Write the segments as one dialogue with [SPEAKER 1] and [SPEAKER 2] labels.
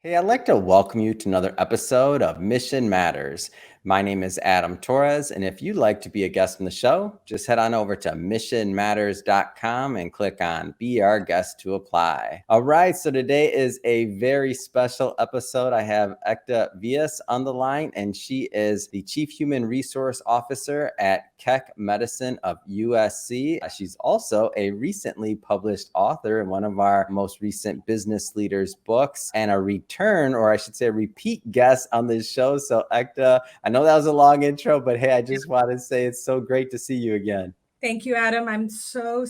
[SPEAKER 1] Hey, I'd like to welcome you to another episode of Mission Matters. My name is Adam Torres, and if you'd like to be a guest on the show, just head on over to missionmatters.com and click on Be Our Guest to apply. All right, so today is a very special episode. I have Ekta Vyas on the line, and she is the Chief Human Resource Officer at Keck Medicine of USC. She's also a recently published author in one of our most recent business leaders books, and a return, or I should say a repeat guest on this show. So Ekta, I know that was a long intro, but hey, I just want to say it's so great to see you again.
[SPEAKER 2] Thank you, Adam. I'm so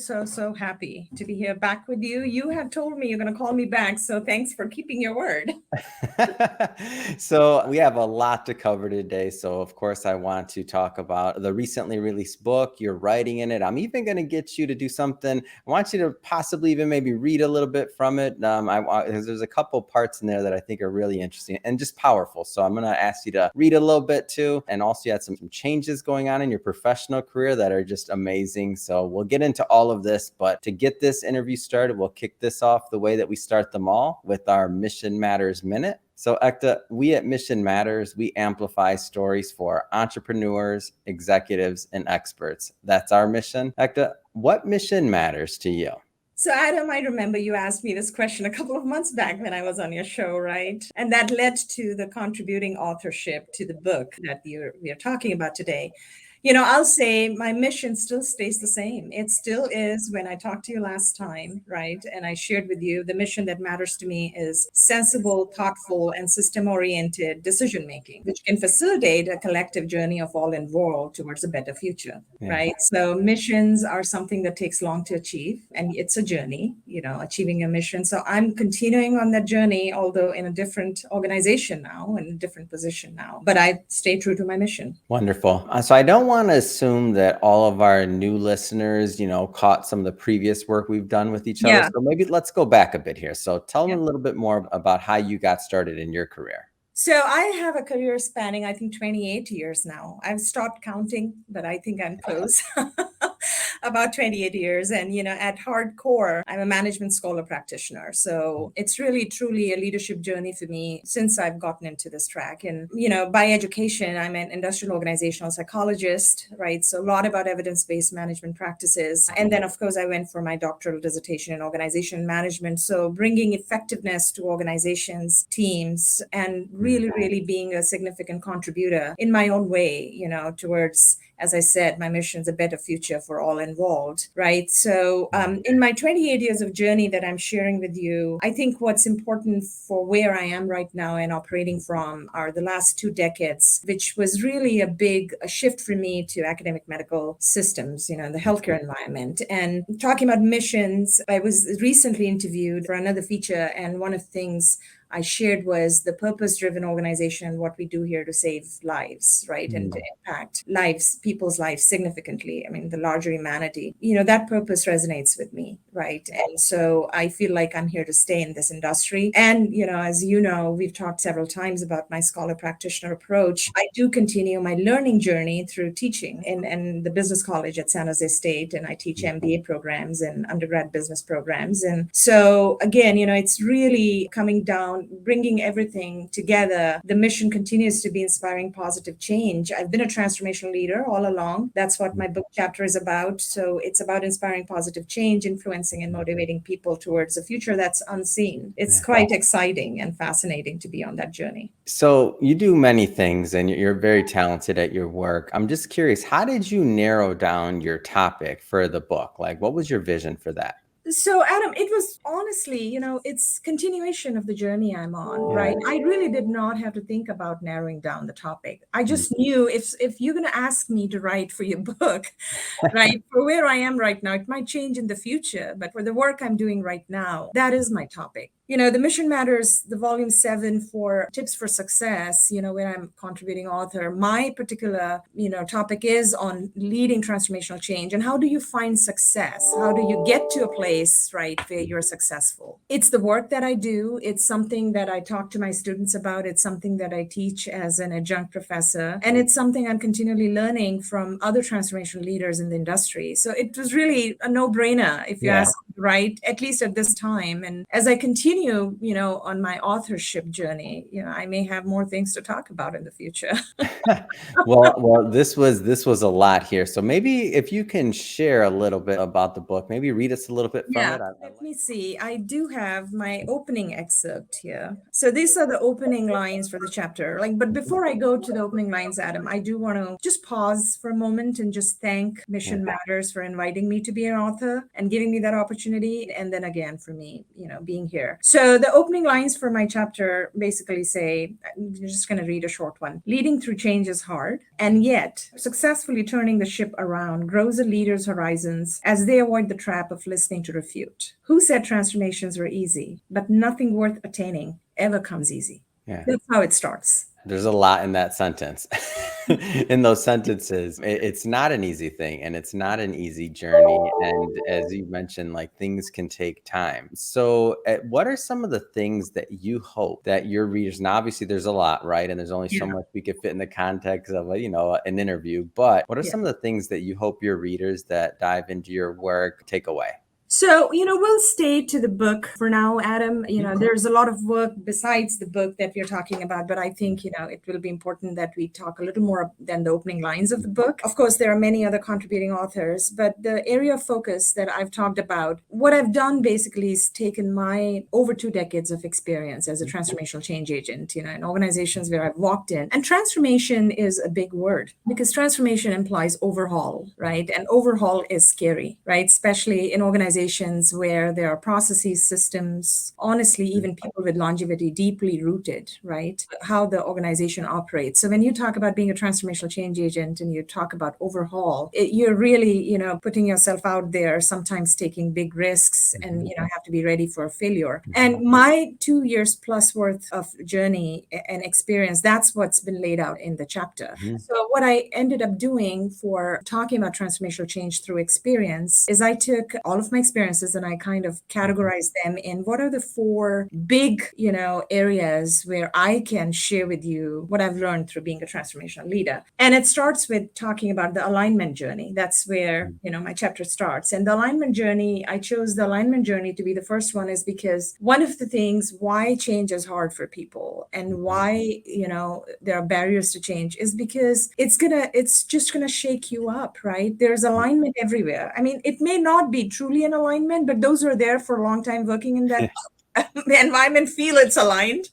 [SPEAKER 2] happy to be here back with you. You have told me you're going to call me back, so thanks for keeping your word.
[SPEAKER 1] So we have a lot to cover today. So of course, I want to talk about the recently released book, you're writing in it. I'm even going to get you to do something. I want you to possibly even maybe read a little bit from it. There's a couple parts in there that I think are really interesting and just powerful. So I'm going to ask you to read a little bit too. And also you had some changes going on in your professional career that are just amazing. So we'll get into all of this, but to get this interview started, we'll kick this off the way that we start them all with our Mission Matters Minute. So Ekta, we at Mission Matters, we amplify stories for entrepreneurs, executives, and experts. That's our mission. Ekta, what mission matters to you?
[SPEAKER 2] So Adam, I remember you asked me this question a couple of months back when I was on your show, right? And that led to the contributing authorship to the book that we are talking about today. You know, I'll say my mission still stays the same. It still is when I talked to you last time, right? And I shared with you the mission that matters to me is sensible, thoughtful, and system-oriented decision-making, which can facilitate a collective journey of all involved towards a better future, right? So missions are something that takes long to achieve, and it's a journey, you know, achieving a mission. So I'm continuing on that journey, although in a different organization now, in a different position now, but I stay true to my mission.
[SPEAKER 1] Wonderful. So I don't want to assume that all of our new listeners, caught some of the previous work we've done with each other. So maybe let's go back a bit here. So tell them a little bit more about how you got started in your career.
[SPEAKER 2] So I have a career spanning, I think, 28 years now. I've stopped counting, but I think I'm close. About 28 years. And, you know, at hardcore, I'm a management scholar practitioner. So it's really, truly a leadership journey for me since I've gotten into this track. And, you know, by education, I'm an industrial organizational psychologist, right? So a lot about evidence-based management practices. And then, of course, I went for my doctoral dissertation in organization management. So bringing effectiveness to organizations, teams, and really being a significant contributor in my own way, you know, towards, as I said, my mission is a better future for all involved, right? So in my 28 years of journey that I'm sharing with you, I think what's important for where I am right now and operating from are the last 2 decades, which was really a big shift for me to academic medical systems, you know, the healthcare environment. And talking about missions, I was recently interviewed for another feature, and one of the things I shared was the purpose-driven organization, what we do here to save lives, right? And to impact lives, people's lives significantly. I mean, the larger humanity, you know, that purpose resonates with me, right? And so I feel like I'm here to stay in this industry. And, you know, as you know, we've talked several times about my scholar practitioner approach. I do continue my learning journey through teaching in the business college at San Jose State, and I teach MBA programs and undergrad business programs. And so again, you know, it's really coming down, bringing everything together. The mission continues to be inspiring positive change. I've been a transformational leader all along. That's what my book chapter is about. So it's about inspiring positive change, influencing and motivating people towards a future that's unseen. It's quite exciting and fascinating to be on that journey.
[SPEAKER 1] So you do many things and you're very talented at your work. I'm just curious, how did you narrow down your topic for the book? Like, what was your vision for that?
[SPEAKER 2] So, Adam, it was honestly, you know, it's continuation of the journey I'm on, right? I really did not have to think about narrowing down the topic. I just knew if you're going to ask me to write for your book, right, for where I am right now, it might change in the future, but for the work I'm doing right now, that is my topic. You know, the Mission Matters, the volume 7 for tips for success, you know, where I'm contributing author, my particular, you know, topic is on leading transformational change. And how do you find success? How do you get to a place, right, where you're successful? It's the work that I do. It's something that I talk to my students about. It's something that I teach as an adjunct professor. And it's something I'm continually learning from other transformational leaders in the industry. So it was really a no-brainer if you ask right? At least at this time. And as I continue, on my authorship journey, I may have more things to talk about in the future.
[SPEAKER 1] Well, this was a lot here. So maybe if you can share a little bit about the book, maybe read us a little bit from
[SPEAKER 2] Yeah,
[SPEAKER 1] it.
[SPEAKER 2] let me see. I do have my opening excerpt here. So these are the opening lines for the chapter. But before I go to the opening lines, Adam, I do want to just pause for a moment and just thank Mission Matters for inviting me to be an author and giving me that opportunity. And then again, for me, being here. So the opening lines for my chapter basically say, I'm just going to read a short one. Leading through change is hard, and yet successfully turning the ship around grows a leader's horizons as they avoid the trap of listening to refute. Who said transformations were easy? But nothing worth attaining ever comes easy.
[SPEAKER 1] Yeah.
[SPEAKER 2] That's how it starts.
[SPEAKER 1] There's a lot in that sentence. In those sentences, it's not an easy thing, and it's not an easy journey. And as you mentioned, things can take time. So what are some of the things that you hope that your readers, and obviously there's a lot, right? And there's only so much we could fit in the context of an interview, but what are some of the things that you hope your readers that dive into your work take away?
[SPEAKER 2] So, we'll stay to the book for now, Adam. There's a lot of work besides the book that we're talking about, but I think, it will be important that we talk a little more than the opening lines of the book. Of course, there are many other contributing authors, but the area of focus that I've talked about, what I've done basically is taken my over 2 decades of experience as a transformational change agent, in organizations where I've walked in. And transformation is a big word because transformation implies overhaul, right? And overhaul is scary, right? Especially in organizations where there are processes, systems, honestly, even people with longevity deeply rooted, right? How the organization operates. So when you talk about being a transformational change agent and you talk about overhaul, you're really, putting yourself out there, sometimes taking big risks and, have to be ready for failure. And my 2 years plus worth of journey and experience, that's what's been laid out in the chapter. So what I ended up doing for talking about transformational change through experience is I took all of my experiences and I kind of categorize them in what are the 4 big, areas where I can share with you what I've learned through being a transformational leader. And it starts with talking about the alignment journey. That's where, my chapter starts. And the alignment journey, I chose the alignment journey to be the first one is because one of the things why change is hard for people and why, there are barriers to change is because it's just going to shake you up, right? There's alignment everywhere. I mean, it may not be truly an alignment, but those who are there for a long time working in that the environment feel it's aligned,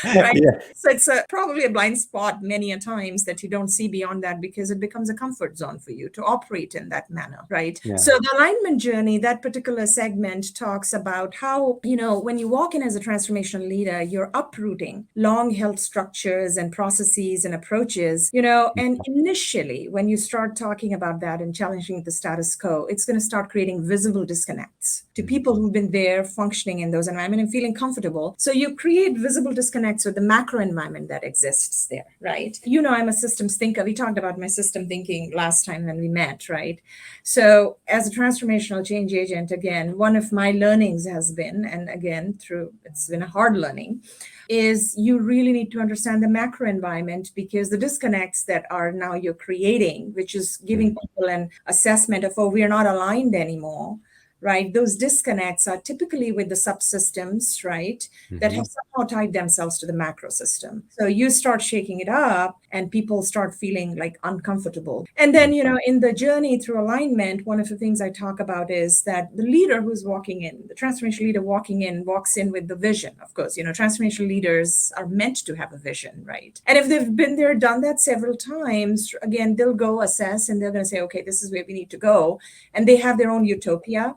[SPEAKER 2] right? So it's probably a blind spot many a times that you don't see beyond that because it becomes a comfort zone for you to operate in that manner, right? So the alignment journey, that particular segment talks about how, when you walk in as a transformational leader, you're uprooting long-held structures and processes and approaches, and initially when you start talking about that and challenging the status quo, it's going to start creating visible disconnects to people who've been there functioning in those environments and feeling comfortable. So you create visible disconnects with the macro environment that exists there, right? I'm a systems thinker. We talked about my system thinking last time when we met, right? So as a transformational change agent, again, one of my learnings has been, and again, it's been a hard learning, is you really need to understand the macro environment because the disconnects that are now you're creating, which is giving people an assessment of, we are not aligned anymore, right? Those disconnects are typically with the subsystems, right? That have somehow tied themselves to the macro system. So you start shaking it up and people start feeling uncomfortable. And then, in the journey through alignment, one of the things I talk about is that the leader who's walking in, the transformational leader walks in with the vision. Of course, transformational leaders are meant to have a vision, right? And if they've been there, done that several times, again, they'll go assess and they're going to say, okay, this is where we need to go. And they have their own utopia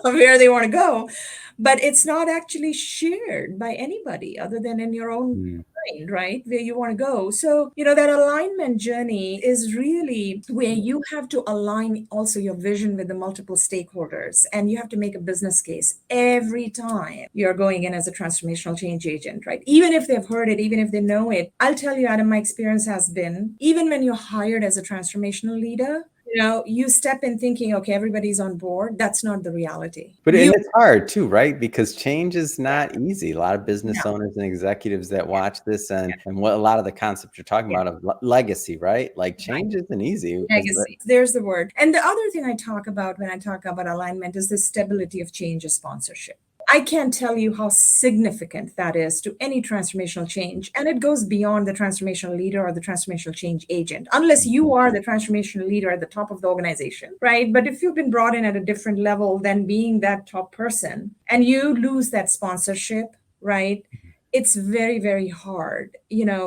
[SPEAKER 2] of where they want to go, but it's not actually shared by anybody other than in your own mind, right? Where you want to go. So, that alignment journey is really where you have to align also your vision with the multiple stakeholders, and you have to make a business case every time you're going in as a transformational change agent, right? Even if they've heard it, even if they know it, I'll tell you, Adam, my experience has been, even when you're hired as a transformational leader, You step in thinking, okay, everybody's on board. That's not the reality.
[SPEAKER 1] But
[SPEAKER 2] You,
[SPEAKER 1] and it's hard too, right? Because change is
[SPEAKER 2] yeah,
[SPEAKER 1] not easy. A lot of business
[SPEAKER 2] no,
[SPEAKER 1] owners and executives that
[SPEAKER 2] yeah,
[SPEAKER 1] watch this and what a lot of the concepts you're talking
[SPEAKER 2] yeah,
[SPEAKER 1] about of legacy, right? Like
[SPEAKER 2] right.
[SPEAKER 1] change isn't easy because
[SPEAKER 2] Legacy. There's the word. And the other thing I talk about when I talk about alignment is the stability of change of sponsorship. I can't tell you how significant that is to any transformational change. And it goes beyond the transformational leader or the transformational change agent, unless you are the transformational leader at the top of the organization, right? But if you've been brought in at a different level than being that top person and you lose that sponsorship, right? It's very, very hard.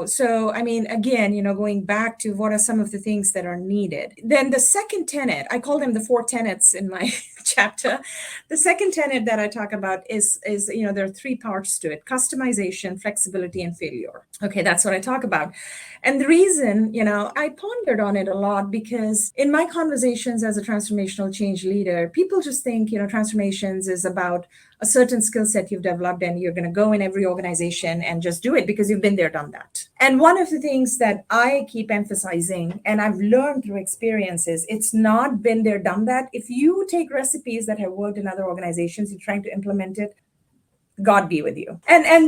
[SPEAKER 2] So I mean, again, going back to what are some of the things that are needed, then the second tenet, I call them the four tenets in my chapter. The second tenet that I talk about is there are three parts to it: customization, flexibility, and failure. Okay, that's what I talk about. And the reason, I pondered on it a lot because in my conversations as a transformational change leader, people just think, transformations is about a certain skill set you've developed and you're going to go in every organization and just do it because you've been there, done that. And one of the things that I keep emphasizing, and I've learned through experiences, it's not been there, done that. If you take recipes that have worked in other organizations, you're trying to implement it, God be with you.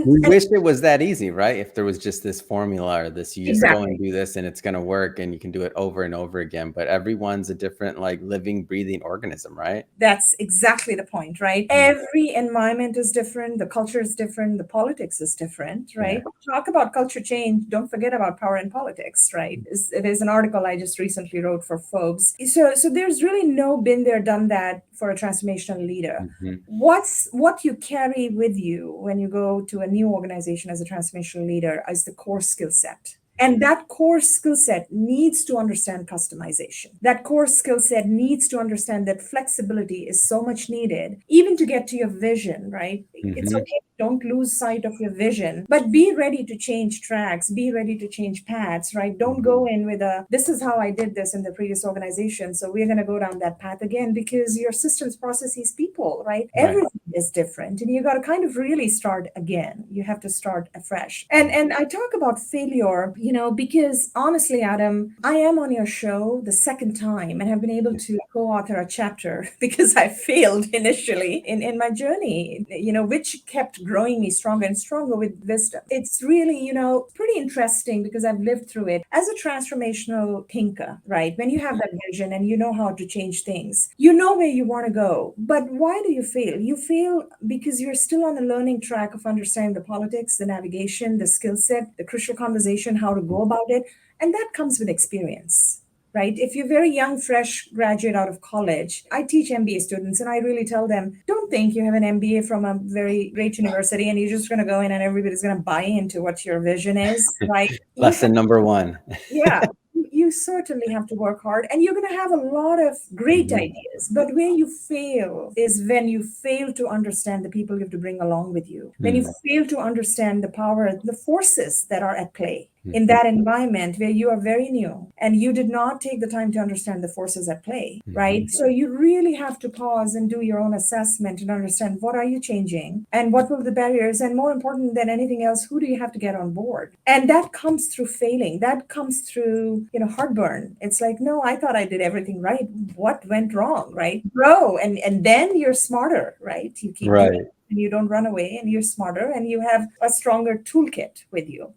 [SPEAKER 1] we wish it was that easy, right? If there was just this formula or this, you just go
[SPEAKER 2] Exactly.
[SPEAKER 1] and do this and it's going to work and you can do it over and over again. But everyone's a different, like living, breathing organism, right?
[SPEAKER 2] That's exactly the point, right? Every environment is different, the culture is different, the politics is different,
[SPEAKER 1] Yeah.
[SPEAKER 2] right? Talk about culture change, don't forget about power and politics, right? There's an article I just recently wrote for Forbes. So there's really no been there, done that for a transformational leader.
[SPEAKER 1] Mhm.
[SPEAKER 2] What you carry with you when you go to a new organization as a transformational leader is the core skill set. And that core skill set needs to understand customization. That core skill set needs to understand that flexibility is so much needed, even to get to your vision, right? It's
[SPEAKER 1] Mhm.
[SPEAKER 2] okay. Don't lose sight of your vision, but be ready to change tracks, be ready to change paths, right? Don't go in with this is how I did this in the previous organization, so we're going to go down that path again, because your systems, processes, people, right?
[SPEAKER 1] Right.
[SPEAKER 2] Everything is different. And you got to kind of really start again. You have to start afresh. And I talk about failure, because honestly, Adam, I am on your show the second time and have been able to co-author a chapter because I failed initially in my journey, which kept growing me stronger and stronger with wisdom. It's really, pretty interesting because I've lived through it as a transformational thinker, right? When you have that vision and you know how to change things, you know where you want to go. But why do you fail? You fail because you're still on the learning track of understanding the politics, the navigation, the skill set, the crucial conversation, how to go about it. And that comes with experience, right? If you're very young, fresh graduate out of college, I teach MBA students and I really tell them, don't think you have an MBA from a very great university and you're just going to go in and everybody's going to buy into what your vision is, right?
[SPEAKER 1] Lesson number one.
[SPEAKER 2] Yeah, you certainly have to work hard and you're going to have a lot of great
[SPEAKER 1] Mhm.
[SPEAKER 2] ideas. But where you fail is when you fail to understand the people you have to bring along with you, when you fail to understand the power, the forces that are at play in that environment where you are very new and you did not take the time to understand the forces at play, right? So you really have to pause and do your own assessment and understand what are you changing and what will the barriers, and more important than anything else, who do you have to get on board? And that comes through failing. That comes through, heartburn. It's like, no, I thought I did everything right. What went wrong, right? Grow, and then you're smarter, right? You keep doing
[SPEAKER 1] Right.
[SPEAKER 2] it and you don't run away and you're smarter and you have a stronger toolkit with you.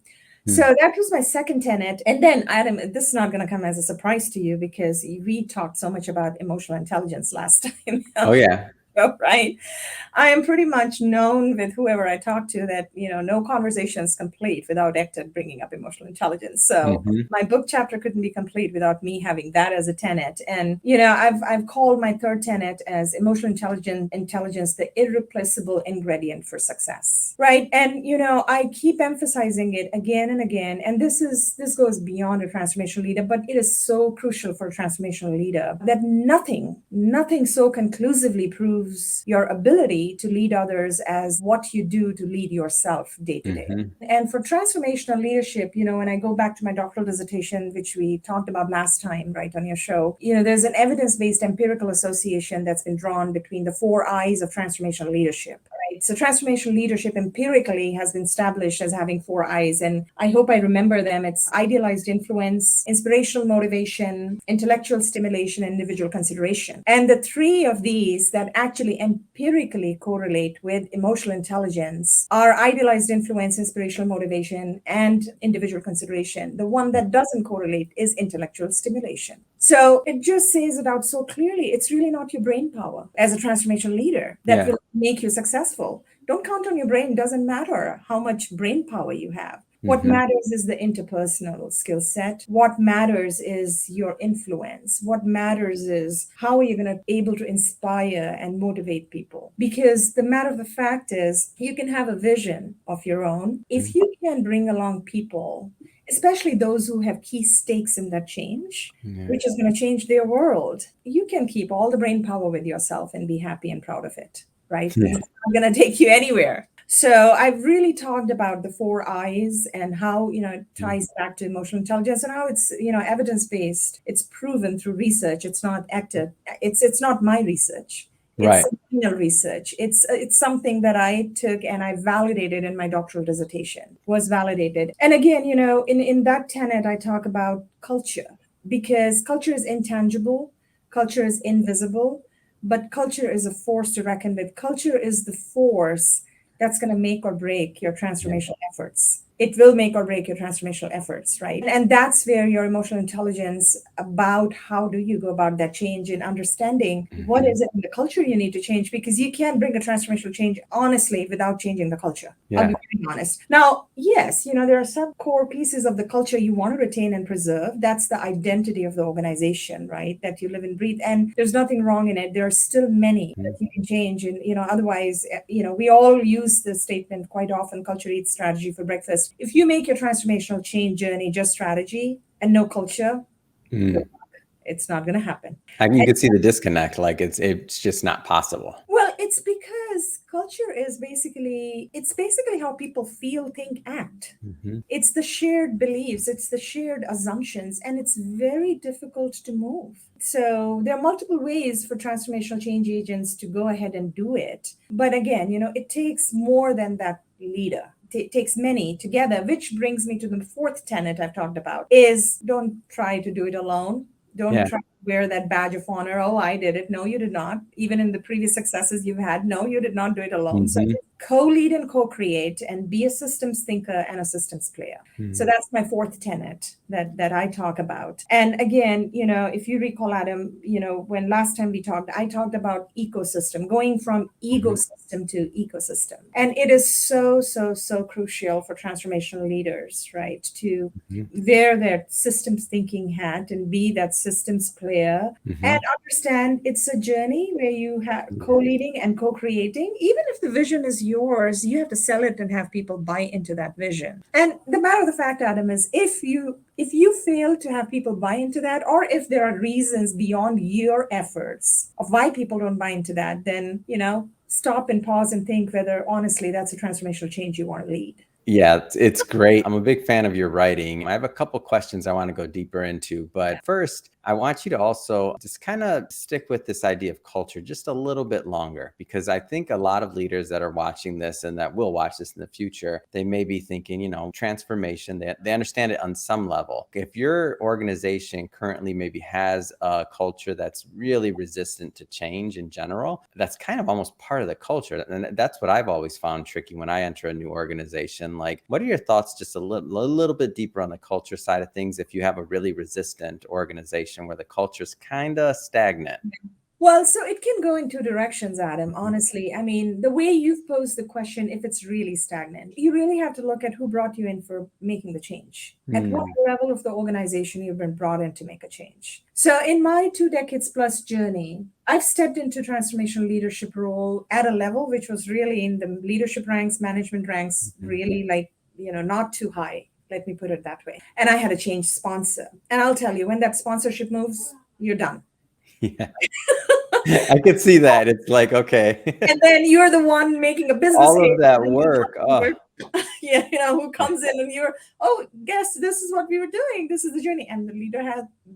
[SPEAKER 2] So that was my second tenet. And then, Adam, this is not going to come as a surprise to you because we talked so much about emotional intelligence last time.
[SPEAKER 1] Oh yeah.
[SPEAKER 2] Right? I am pretty much known with whoever I talk to that, no conversation is complete without Ekta bringing up emotional intelligence. So
[SPEAKER 1] Mhm.
[SPEAKER 2] my book chapter couldn't be complete without me having that as a tenet. And, I've called my third tenet as emotional intelligence, the irreplaceable ingredient for success. Right. And, I keep emphasizing it again and again. And this goes beyond a transformational leader, but it is so crucial for a transformational leader that nothing so conclusively proves your ability to lead others as what you do to lead yourself day to day.
[SPEAKER 1] Mhm.
[SPEAKER 2] And for transformational leadership, when I go back to my doctoral dissertation, which we talked about last time, right, on your show, there's an evidence-based empirical association that's been drawn between the four I's of transformational leadership, right? So transformational leadership empirically has been established as having 4 I's, and I hope I remember them. It's idealized influence, inspirational motivation, intellectual stimulation, and individual consideration. And the 3 of these that actually empirically correlate with emotional intelligence are idealized influence, inspirational motivation, and individual consideration. The one that doesn't correlate is intellectual stimulation. So it just says it out so clearly. It's really not your brain power as a transformational leader that will make you successful. Don't count on your brain. It doesn't matter how much brain power you have. What matters is the interpersonal skill set. What matters is your influence. What matters is how are you going to be able to inspire and motivate people? Because the matter of the fact is you can have a vision of your own. If you can bring along people, especially those who have key stakes in that change, which is going to change their world, you can keep all the brain power with yourself and be happy and proud of it, right? It's not going to take you anywhere. So I've really talked about the 4 I's and how, it ties back to emotional intelligence and how it's, evidence-based. It's proven through research. It's not acted. It's not my research. It's final research. It's something that I took and I validated in my doctoral dissertation, was validated. And again, in that tenet, I talk about culture because culture is intangible, culture is invisible, but culture is a force to reckon with. Culture is the force that's going to make or break your transformational efforts. It will make or break your transformational efforts, right? And that's where your emotional intelligence about how do you go about that change and understanding what is it in the culture you need to change, because you can't bring a transformational change honestly without changing the culture. I'll be very honest. Now, yes, there are some core pieces of the culture you want to retain and preserve. That's the identity of the organization, right? That you live and breathe. And there's nothing wrong in it. There are still many that you can change. And, otherwise, we all use the statement quite often, culture eats strategy for breakfast. If you make your transformational change journey just strategy and no culture, it's not going to happen.
[SPEAKER 1] I mean, you could see the disconnect. Like it's just not possible.
[SPEAKER 2] Well, it's because culture is basically how people feel, think, act. It's the shared beliefs, it's the shared assumptions, and it's very difficult to move. So there are multiple ways for transformational change agents to go ahead and do it. But again, it takes more than that leader. It takes many together, which brings me to the 4th tenet I've talked about is don't try to do it alone. Don't try to wear that badge of honor. Oh, I did it. No, you did not. Even in the previous successes you've had, no, you did not do it alone. So co-lead and co-create and be a systems thinker and a systems player. So that's my 4th tenet that I talk about. And again, if you recall, Adam, when last time we talked, I talked about ecosystem, going from ecosystem to ecosystem. And it is so, so, so crucial for transformational leaders, right? To wear their systems thinking hat and be that systems player and understand it's a journey where you have co-leading and co-creating. Even if the vision is yours, you have to sell it and have people buy into that vision. And the matter of the fact, Adam, is if you fail to have people buy into that, or if there are reasons beyond your efforts of why people don't buy into that, then, stop and pause and think whether honestly that's a transformational change you want to lead.
[SPEAKER 1] Yeah, it's great. I'm a big fan of your writing. I have a couple questions I want to go deeper into, but first, I want you to also just kind of stick with this idea of culture just a little bit longer, because I think a lot of leaders that are watching this and that will watch this in the future, they may be thinking, transformation, they understand it on some level. If your organization currently maybe has a culture that's really resistant to change in general, that's kind of almost part of the culture. And that's what I've always found tricky when I enter a new organization. Like, what are your thoughts just a little bit deeper on the culture side of things if you have a really resistant organization where the culture's kind of stagnant?
[SPEAKER 2] Well, so it can go in 2 directions, Adam, honestly. I mean, the way you've posed the question, if it's really stagnant, you really have to look at who brought you in for making the change. At what level of the organization you've been brought in to make a change. So in my 2 decades plus journey, I've stepped into transformational leadership role at a level which was really in the leadership ranks, management ranks, really not too high. Let me put it that way. And I had a change sponsor. And I'll tell you, when that sponsorship moves, you're done.
[SPEAKER 1] Yeah. I could see that. It's like, okay.
[SPEAKER 2] And then you're the one making a business
[SPEAKER 1] all
[SPEAKER 2] case.
[SPEAKER 1] of that work.
[SPEAKER 2] who comes in and you're, oh, guess this is what we were doing. This is the journey. And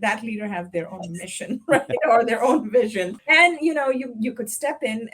[SPEAKER 2] that leader have their own mission, right? Or their own vision. And, you could step in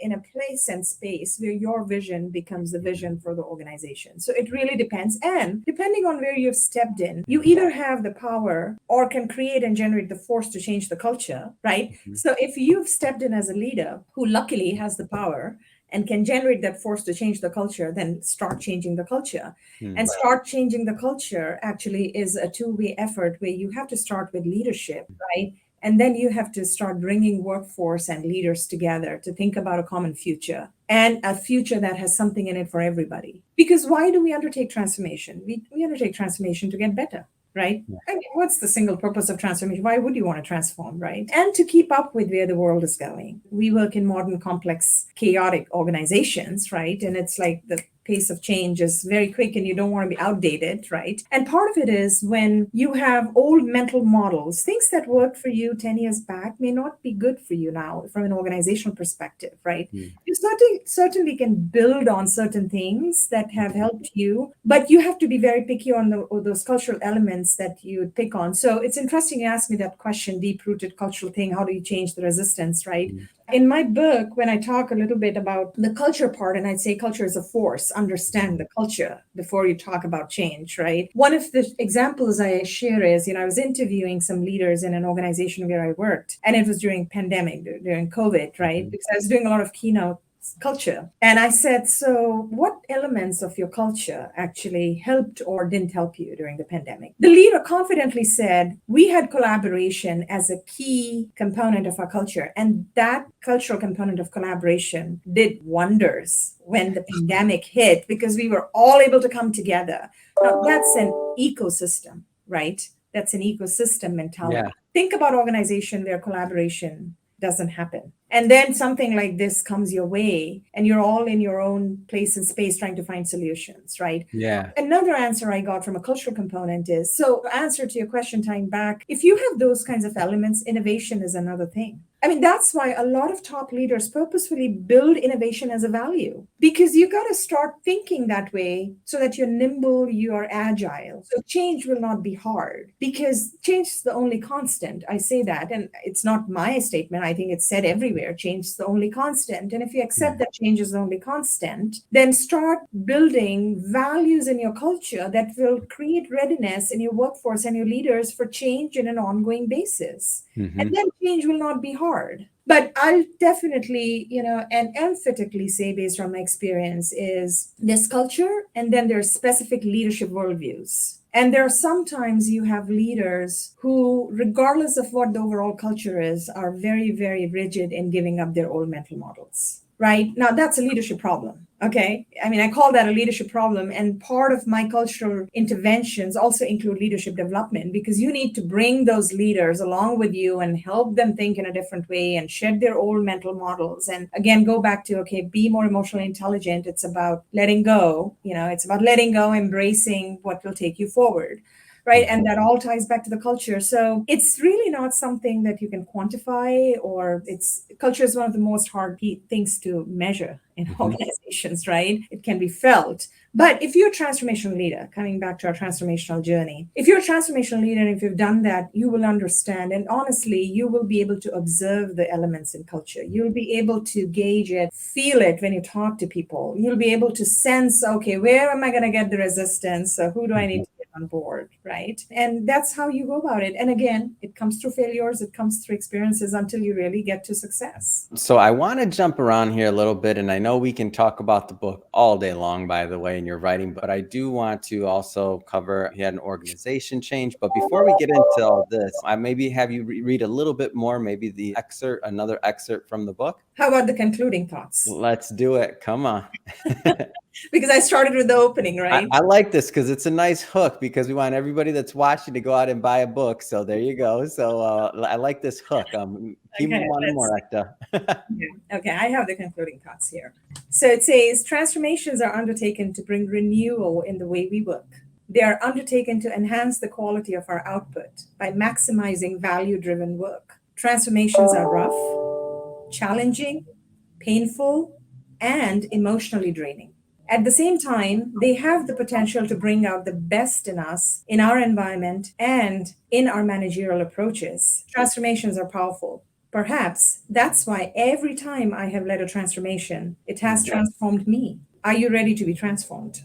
[SPEAKER 2] in a place and space where your vision becomes the vision for the organization. So it really depends. And depending on where you've stepped in, you either have the power or can create and generate the force to change the culture, right?
[SPEAKER 1] Mm-hmm.
[SPEAKER 2] So if you've stepped in as a leader who luckily has the power and can generate that force to change the culture, then start changing the culture. And start changing the culture actually is a two-way effort where you have to start with leadership, right? And then you have to start bringing workforce and leaders together to think about a common future, and a future that has something in it for everybody. Because why do we undertake transformation? We undertake transformation to get better. Right? I mean, what's the single purpose of transformation? Why would you want to transform, right? And to keep up with where the world is going. We work in modern, complex, chaotic organizations, right? And it's like the pace of change is very quick and you don't want to be outdated, right? And part of it is when you have old mental models, things that worked for you 10 years back may not be good for you now from an organizational perspective, right? You certainly can build on certain things that have helped you, but you have to be very picky on those cultural elements that you would pick on. So it's interesting you asked me that question, deep-rooted cultural thing, how do you change the resistance, right? In my book, when I talk a little bit about the culture part, and I'd say culture is a force, understand the culture before you talk about change, right? One of the examples I share is, I was interviewing some leaders in an organization where I worked, and it was during pandemic, during COVID, right? Because I was doing a lot of keynote culture. And I said, so what elements of your culture actually helped or didn't help you during the pandemic? The leader confidently said, we had collaboration as a key component of our culture. And that cultural component of collaboration did wonders when the pandemic hit because we were all able to come together. Now, that's an ecosystem, right? That's an ecosystem mentality.
[SPEAKER 1] Yeah.
[SPEAKER 2] Think about organization where collaboration doesn't happen. And then something like this comes your way and you're all in your own place and space trying to find solutions, right?
[SPEAKER 1] Yeah.
[SPEAKER 2] Another answer I got from a cultural component is, so answer to your question, tying back, if you have those kinds of elements, innovation is another thing. I mean, that's why a lot of top leaders purposefully build innovation as a value, because you got to start thinking that way so that you're nimble, you are agile. So change will not be hard because change is the only constant. I say that, and it's not my statement. I think it's said everywhere. Change is the only constant. And if you accept that change is the only constant, then start building values in your culture that will create readiness in your workforce and your leaders for change in an ongoing basis. And then change will not be hard. But I'll definitely, and emphatically say, based on my experience, is this culture, and then there's specific leadership worldviews. And there are sometimes you have leaders who, regardless of what the overall culture is, are very, very rigid in giving up their old mental models. Right? Now, that's a leadership problem. Okay. I mean, I call that a leadership problem. And part of my cultural interventions also include leadership development, because you need to bring those leaders along with you and help them think in a different way and shed their old mental models. And again, go back to, okay, be more emotionally intelligent. It's about letting go. It's about letting go, embracing what will take you forward. Right. And that all ties back to the culture. So it's really not something that you can quantify, or culture is one of the most hard things to measure in organizations, right? It can be felt. But if you're a transformational leader, coming back to our transformational journey, if you're a transformational leader, and if you've done that, you will understand. And honestly, you will be able to observe the elements in culture. You'll be able to gauge it, feel it when you talk to people. You'll be able to sense, okay, where am I going to get the resistance? Who do I need to get on board, right? And that's how you go about it. And again, it comes through failures, it comes through experiences until you really get to success.
[SPEAKER 1] So I want to jump around here a little bit, and I know we can talk about the book all day long, by the way, in your writing, but I do want to also cover, you had an organization change. But before we get into all this, I maybe have you read a little bit more, maybe another excerpt from the book.
[SPEAKER 2] How about the concluding thoughts?
[SPEAKER 1] Let's do it. Come on.
[SPEAKER 2] Because I started with the opening, right?
[SPEAKER 1] I like this because it's a nice hook, because we want everybody that's watching to go out and buy a book. So there you go. So I like this hook. Keep wanting more, Ekta.
[SPEAKER 2] Okay, I have the concluding thoughts here. So it says, transformations are undertaken to bring renewal in the way we work. They are undertaken to enhance the quality of our output by maximizing value-driven work. Transformations are rough, challenging, painful, and emotionally draining. At the same time, they have the potential to bring out the best in us, in our environment, and in our managerial approaches. Transformations are powerful. Perhaps that's why every time I have led a transformation, it has transformed me. Are you ready to be transformed?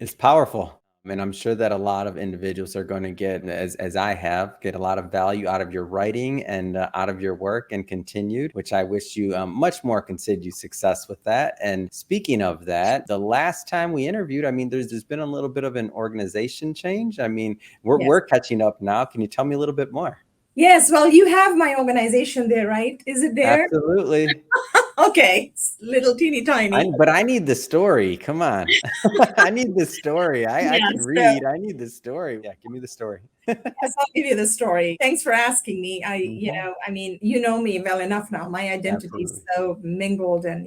[SPEAKER 1] It's powerful. And I'm sure that a lot of individuals are going to get, as I have, get a lot of value out of your writing and out of your work and continued, which I wish you much more continued success with that. And speaking of that, the last time we interviewed, I mean, there's been a little bit of an organization change. I mean, we're catching up now. Can you tell me a little bit more?
[SPEAKER 2] Yes, well, you have my organization there, right? Is it there?
[SPEAKER 1] Absolutely.
[SPEAKER 2] Okay, it's little teeny tiny.
[SPEAKER 1] But I need the story. Come on. I need the story. I
[SPEAKER 2] Yeah,
[SPEAKER 1] can
[SPEAKER 2] so
[SPEAKER 1] read. I need the story. Yeah, give me the story.
[SPEAKER 2] yes, I'll give you the story. Thanks for asking me.
[SPEAKER 1] Mhm.
[SPEAKER 2] I mean, you know me well enough now. My identity is
[SPEAKER 1] Absolutely.
[SPEAKER 2] so mingled and,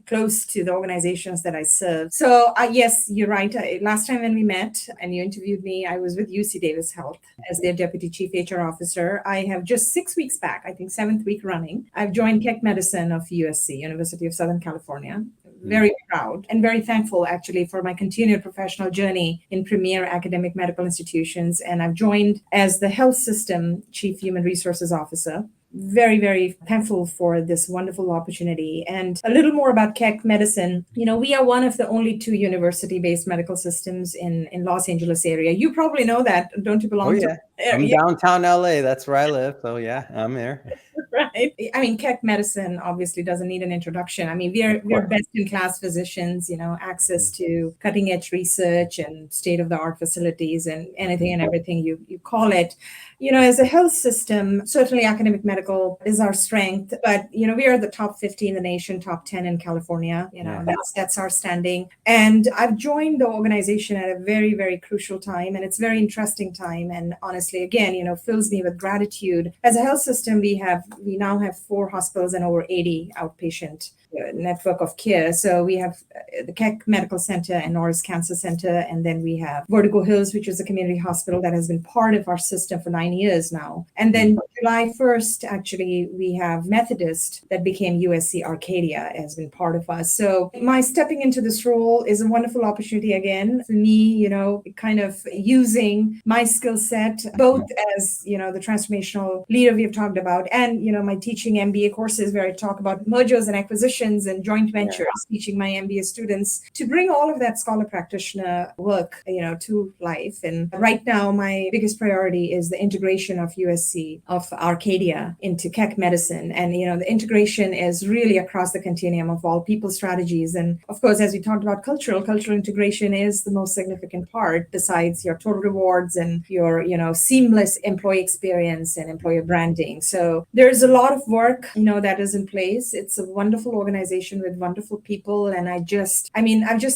[SPEAKER 2] close to the organizations that I serve. So, yes, you're right. Last time when we met and you interviewed me, I was with UC Davis Health as their Deputy Chief HR Officer. I have just 6 weeks back, I think 7th week running, I've joined Keck Medicine of USC, University of Southern California. Very proud and very thankful actually for my continued professional journey in premier academic medical institutions. And I've joined as the health system chief human resources officer. Very, very thankful for this wonderful opportunity. And a little more about Keck Medicine. We are one of the only 2 university-based medical systems in Los Angeles area. You probably know that, don't you
[SPEAKER 1] Oh,
[SPEAKER 2] belong to
[SPEAKER 1] yeah.
[SPEAKER 2] there?
[SPEAKER 1] I'm
[SPEAKER 2] Yeah,
[SPEAKER 1] downtown LA. That's where I live. So, yeah, I'm there.
[SPEAKER 2] right. I mean, Keck Medicine obviously doesn't need an introduction. I mean, we're
[SPEAKER 1] Of
[SPEAKER 2] best in class physicians, access
[SPEAKER 1] course.
[SPEAKER 2] to cutting edge research and state of the art facilities and anything and everything you call it. As a health system, certainly academic medical is our strength, but we are the top 50 in the nation, top 10 in California.
[SPEAKER 1] Yeah.
[SPEAKER 2] That's our standing. And I've joined the organization at a very, very crucial time, and it's a very interesting time. And honestly, again, fills me with gratitude. As a health system, we now have 4 hospitals and over 80 outpatient network of care. So we have the Keck Medical Center and Norris Cancer Center, and then we have Vertigo Hills, which is a community hospital that has been part of our system for 9 years now. And then July 1st, actually, we have Methodist that became USC Arcadia has been part of us. So my stepping into this role is a wonderful opportunity again for me, kind of using my skill set, both as, the transformational leader we have talked about, and, my teaching MBA courses where I talk about mergers and acquisitions and joint ventures, teaching my MBA students to bring all of that scholar practitioner work, to life. And right now, my biggest priority is the integration of USC, of Arcadia into Keck Medicine. And, the integration is really across the continuum of all people strategies. And of course, as we talked about cultural integration is the most significant part besides your total rewards and your, seamless employee experience and employer branding. So there's a lot of work, that is in place. It's a wonderful organization with wonderful people. And I've just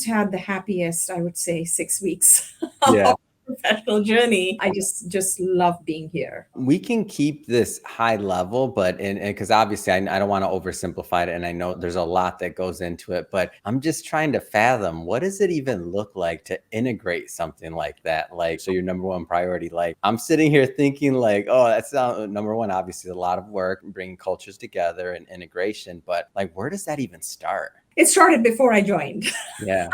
[SPEAKER 2] had the happiest, I would say, 6 weeks
[SPEAKER 1] Yeah.
[SPEAKER 2] of professional journey. I just love being here.
[SPEAKER 1] We can keep this high level, but because obviously I don't want to oversimplify it, and I know there's a lot that goes into it, but I'm just trying to fathom, what does it even look like to integrate something like that? Like, so your number one priority, like I'm sitting here thinking like, oh, that's not number one, obviously a lot of work, bringing cultures together and integration, but like, where does that even start?
[SPEAKER 2] It started before I joined.
[SPEAKER 1] Yeah.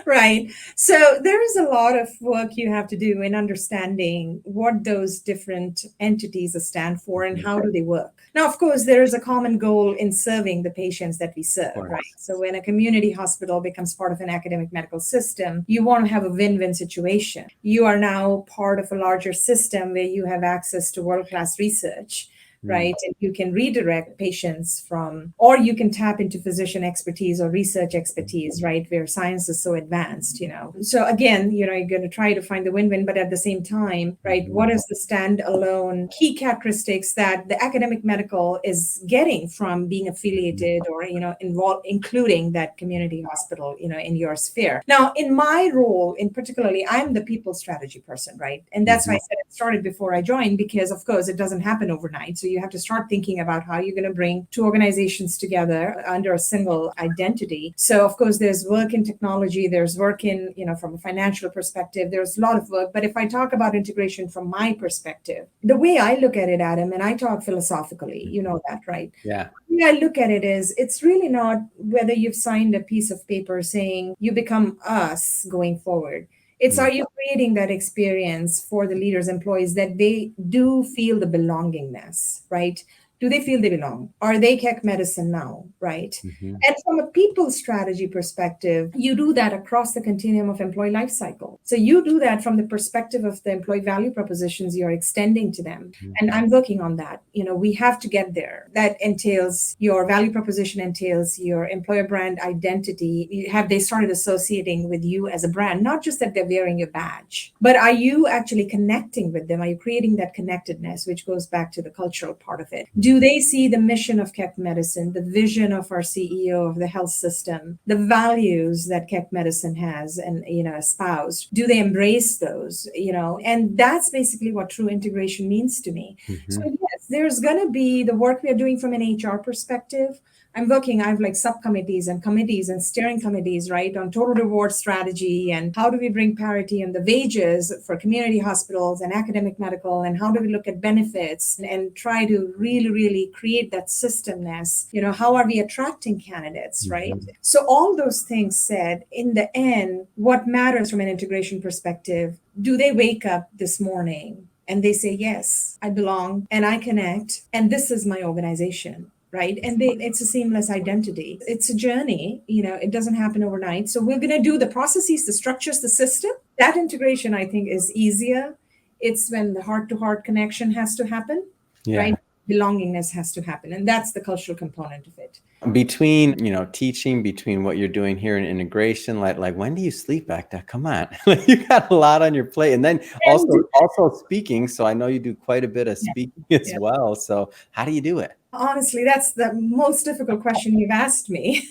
[SPEAKER 2] Right. So there is a lot of work you have to do in understanding what those different entities stand for and how do they work. Now, of course, there is a common goal in serving the patients that we serve, right? So when a community hospital becomes part of an academic medical system, you want to have a win-win situation. You are now part of a larger system where you have access to world-class research, right? And you can redirect patients or you can tap into physician expertise or research expertise, right? Where science is so advanced, So again, you're going to try to find the win-win, but at the same time, right? What is the standalone key characteristics that the academic medical is getting from being affiliated or, involved, including that community hospital, in your sphere. Now, in my role in particularly, I'm the people strategy person, right? And that's why I said it started before I joined, because of course it doesn't happen overnight. So you have to start thinking about how you're going to bring two organizations together under a single identity. So of course, there's work in technology, there's work in, from a financial perspective, there's a lot of work. But if I talk about integration from my perspective, the way I look at it, Adam, and I talk philosophically, you know that, right?
[SPEAKER 1] Yeah.
[SPEAKER 2] The way I look at it is, it's really not whether you've signed a piece of paper saying you become us going forward. It's, are you creating that experience for the leaders, employees, that they do feel the belongingness, right? Do they feel they belong? Are they Keck Medicine now, right?
[SPEAKER 1] Mm-hmm.
[SPEAKER 2] And from a people strategy perspective, you do that across the continuum of employee life cycle. So you do that from the perspective of the employee value propositions you're extending to them.
[SPEAKER 1] Mm-hmm.
[SPEAKER 2] And I'm working on that. We have to get there. That entails your value proposition, entails your employer brand identity. They started associating with you as a brand, not just that they're wearing your badge, but are you actually connecting with them? Are you creating that connectedness, which goes back to the cultural part of it? Do they see the mission of Keck Medicine, the vision of our CEO of the health system, the values that Keck Medicine has and, espoused? Do they embrace those, and that's basically what true integration means to me.
[SPEAKER 1] Mm-hmm.
[SPEAKER 2] So yes, there's going to be the work we are doing from an HR perspective. I have like subcommittees and committees and steering committees, right, on total reward strategy and how do we bring parity in the wages for community hospitals and academic medical, and how do we look at benefits and try to really, really create that systemness. How are we attracting candidates, right? Mm-hmm. So all those things said, in the end, what matters from an integration perspective, do they wake up this morning and they say, yes, I belong and I connect, and this is my organization? Right. And it's a seamless identity. It's a journey. It doesn't happen overnight. So we're going to do the processes, the structures, the system. That integration, I think, is easier. It's when the heart-to-heart connection has to happen, right? Belongingness has to happen. And that's the cultural component of it.
[SPEAKER 1] Between, teaching, between what you're doing here in integration, like when do you sleep, Ekta? Come on. You got a lot on your plate. And then also speaking. So I know you do quite a bit of speaking as well. So how do you do it?
[SPEAKER 2] Honestly, that's the most difficult question you've asked me.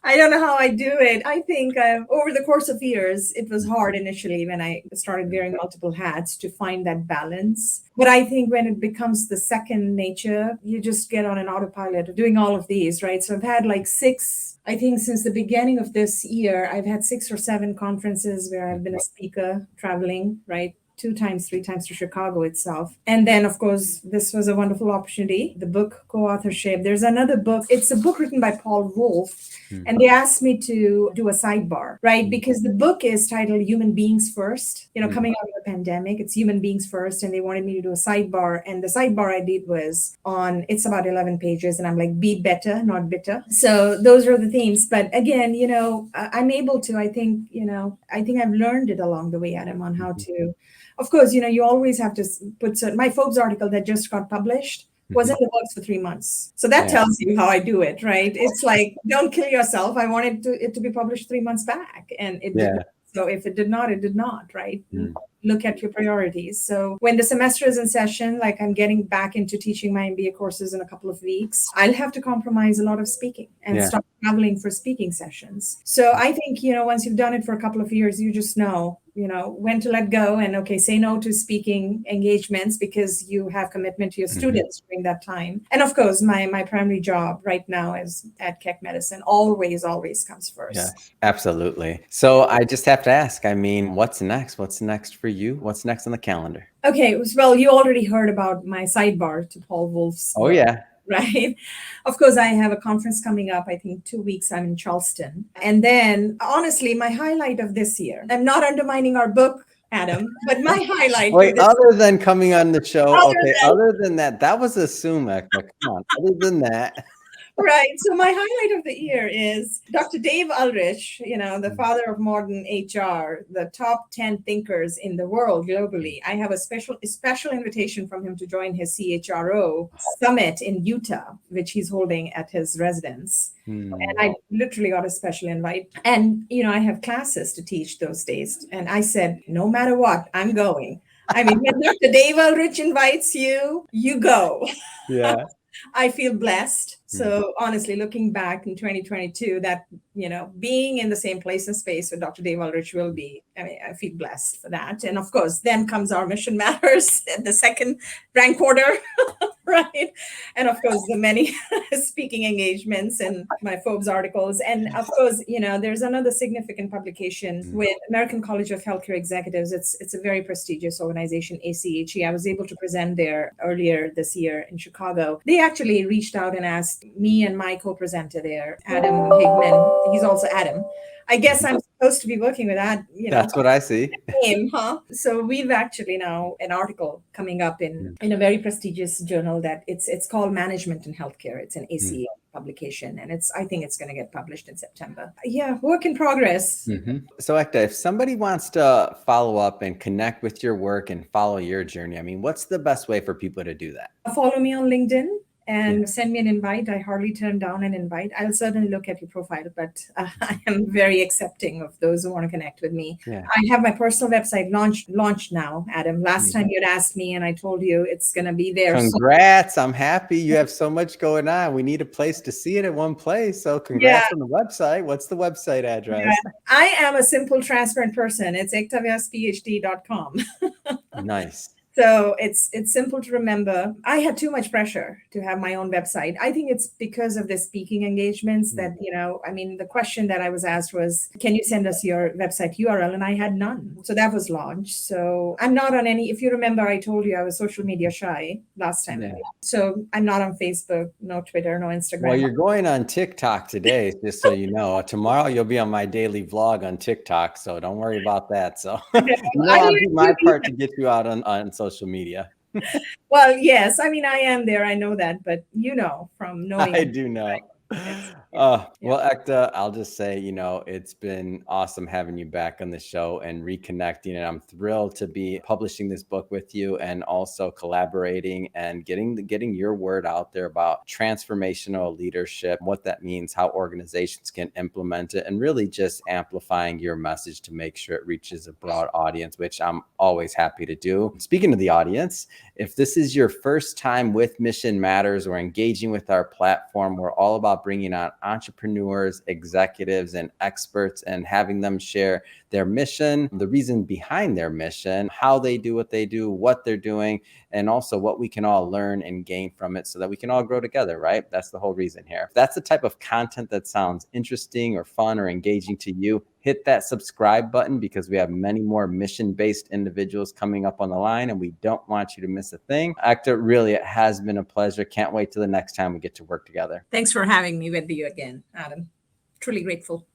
[SPEAKER 2] I don't know how I do it. I think over the course of years, it was hard initially when I started wearing multiple hats to find that balance. But I think when it becomes the second nature, you just get on an autopilot of doing all of these, right? So I've had like since the beginning of this year, I've had 6 or 7 conferences where I've been a speaker traveling, right? 2 times, 3 times to Chicago itself. And then, of course, this was a wonderful opportunity, the book co-authorship. There's another book. It's a book written by Paul Wolfe. And they asked me to do a sidebar, right? Because the book is titled Human Beings First, coming out of the pandemic. It's Human Beings First. And they wanted me to do a sidebar. And the sidebar I did was it's about 11 pages. And I'm like, be better, not bitter. So those are the themes. But again, I'm able to, I think I've learned it along the way, Adam, on how to. Of course, you always have to put my Forbes article that just got published was in the works for 3 months. So that tells you how I do it, right? It's like, don't kill yourself. I wanted it to be published 3 months back. And it did not. So if it did not, it did not, right? Look at your priorities. So when the semester is in session, like I'm getting back into teaching my MBA courses in a couple of weeks, I'll have to compromise a lot of speaking and start traveling for speaking sessions. So I think, once you've done it for a couple of years, you just know, when to let go and say no to speaking engagements because you have commitment to your students during that time. And of course, my primary job right now is at Keck Medicine always comes first.
[SPEAKER 1] Yeah, absolutely. So I just have to ask, what's next? What's next for you? What's next on the calendar?
[SPEAKER 2] Okay, well, you already heard about my sidebar to Paul Wolfe's.
[SPEAKER 1] Oh, yeah.
[SPEAKER 2] Right. Of course, I have a conference coming up, I think 2 weeks, I'm in Charleston. And then honestly, my highlight of this year, I'm not undermining our book, Adam, but my highlight.
[SPEAKER 1] Wait, other than coming on the show, other than that, that was assumed, Ekta. Come on, other than that.
[SPEAKER 2] Right. So my highlight of the year is Dr. Dave Ulrich, the father of modern HR, the top 10 thinkers in the world globally. I have a special invitation from him to join his CHRO summit in Utah, which he's holding at his residence. And I literally got a special invite. And, I have classes to teach those days. And I said, no matter what, I'm going. When Dr. Dave Ulrich invites you, you go.
[SPEAKER 1] Yeah.
[SPEAKER 2] I feel blessed. So honestly, looking back in 2022, that, being in the same place and space with Dr. Dave Ulrich will be, I feel blessed for that. And of course, then comes our mission matters at the second rank order, right? And of course, the many speaking engagements and my Forbes articles. And of course, there's another significant publication with American College of Healthcare Executives. It's a very prestigious organization, ACHE. I was able to present there earlier this year in Chicago. They actually reached out and asked me and my co-presenter there, Adam Higman. He's also Adam. I guess I'm supposed to be working with that,
[SPEAKER 1] That's what I see.
[SPEAKER 2] Name, huh? So we've actually now an article coming up in a very prestigious journal that it's called Management in Healthcare. It's an ACA publication, and I think it's going to get published in September. Yeah, work in progress.
[SPEAKER 1] So Ekta, if somebody wants to follow up and connect with your work and follow your journey, what's the best way for people to do that?
[SPEAKER 2] Follow me on LinkedIn and send me an invite. I hardly turn down an invite. I'll certainly look at your profile, but I am very accepting of those who want to connect with me.
[SPEAKER 1] Yeah.
[SPEAKER 2] I have my personal website launched now, Adam. Last time you'd asked me and I told you it's going to be there.
[SPEAKER 1] Congrats. I'm happy. You have so much going on. We need a place to see it at one place. So congrats on the website. What's the website address?
[SPEAKER 2] Yeah. I am a simple, transparent person. It's ektavyas.phd.com.
[SPEAKER 1] Nice.
[SPEAKER 2] So it's simple to remember. I had too much pressure to have my own website. I think it's because of the speaking engagements that, the question that I was asked was, can you send us your website URL? And I had none. So that was launched. So I'm not on any, if you remember, I told you I was social media shy last time. Yeah. So I'm not on Facebook, no Twitter, no Instagram.
[SPEAKER 1] Well, you're going on TikTok today, just so you know. Tomorrow you'll be on my daily vlog on TikTok. So don't worry about that. So I'll do my part to get you out on social media.
[SPEAKER 2] Well, yes. I am there. I know that. But from knowing.
[SPEAKER 1] I do know. Well, Ekta, I'll just say, it's been awesome having you back on the show and reconnecting. And I'm thrilled to be publishing this book with you and also collaborating and getting your word out there about transformational leadership, what that means, how organizations can implement it, and really just amplifying your message to make sure it reaches a broad audience, which I'm always happy to do. Speaking of the audience, if this is your first time with Mission Matters or engaging with our platform, we're all about bringing on entrepreneurs, executives, and experts and having them share their mission, the reason behind their mission, how they do what they do, what they're doing, and also what we can all learn and gain from it so that we can all grow together, right? That's the whole reason here. If that's the type of content that sounds interesting or fun or engaging to you, hit that subscribe button because we have many more mission-based individuals coming up on the line and we don't want you to miss a thing. Ekta, really, it has been a pleasure. Can't wait till the next time we get to work together.
[SPEAKER 2] Thanks for having me with you again, Adam. Truly grateful.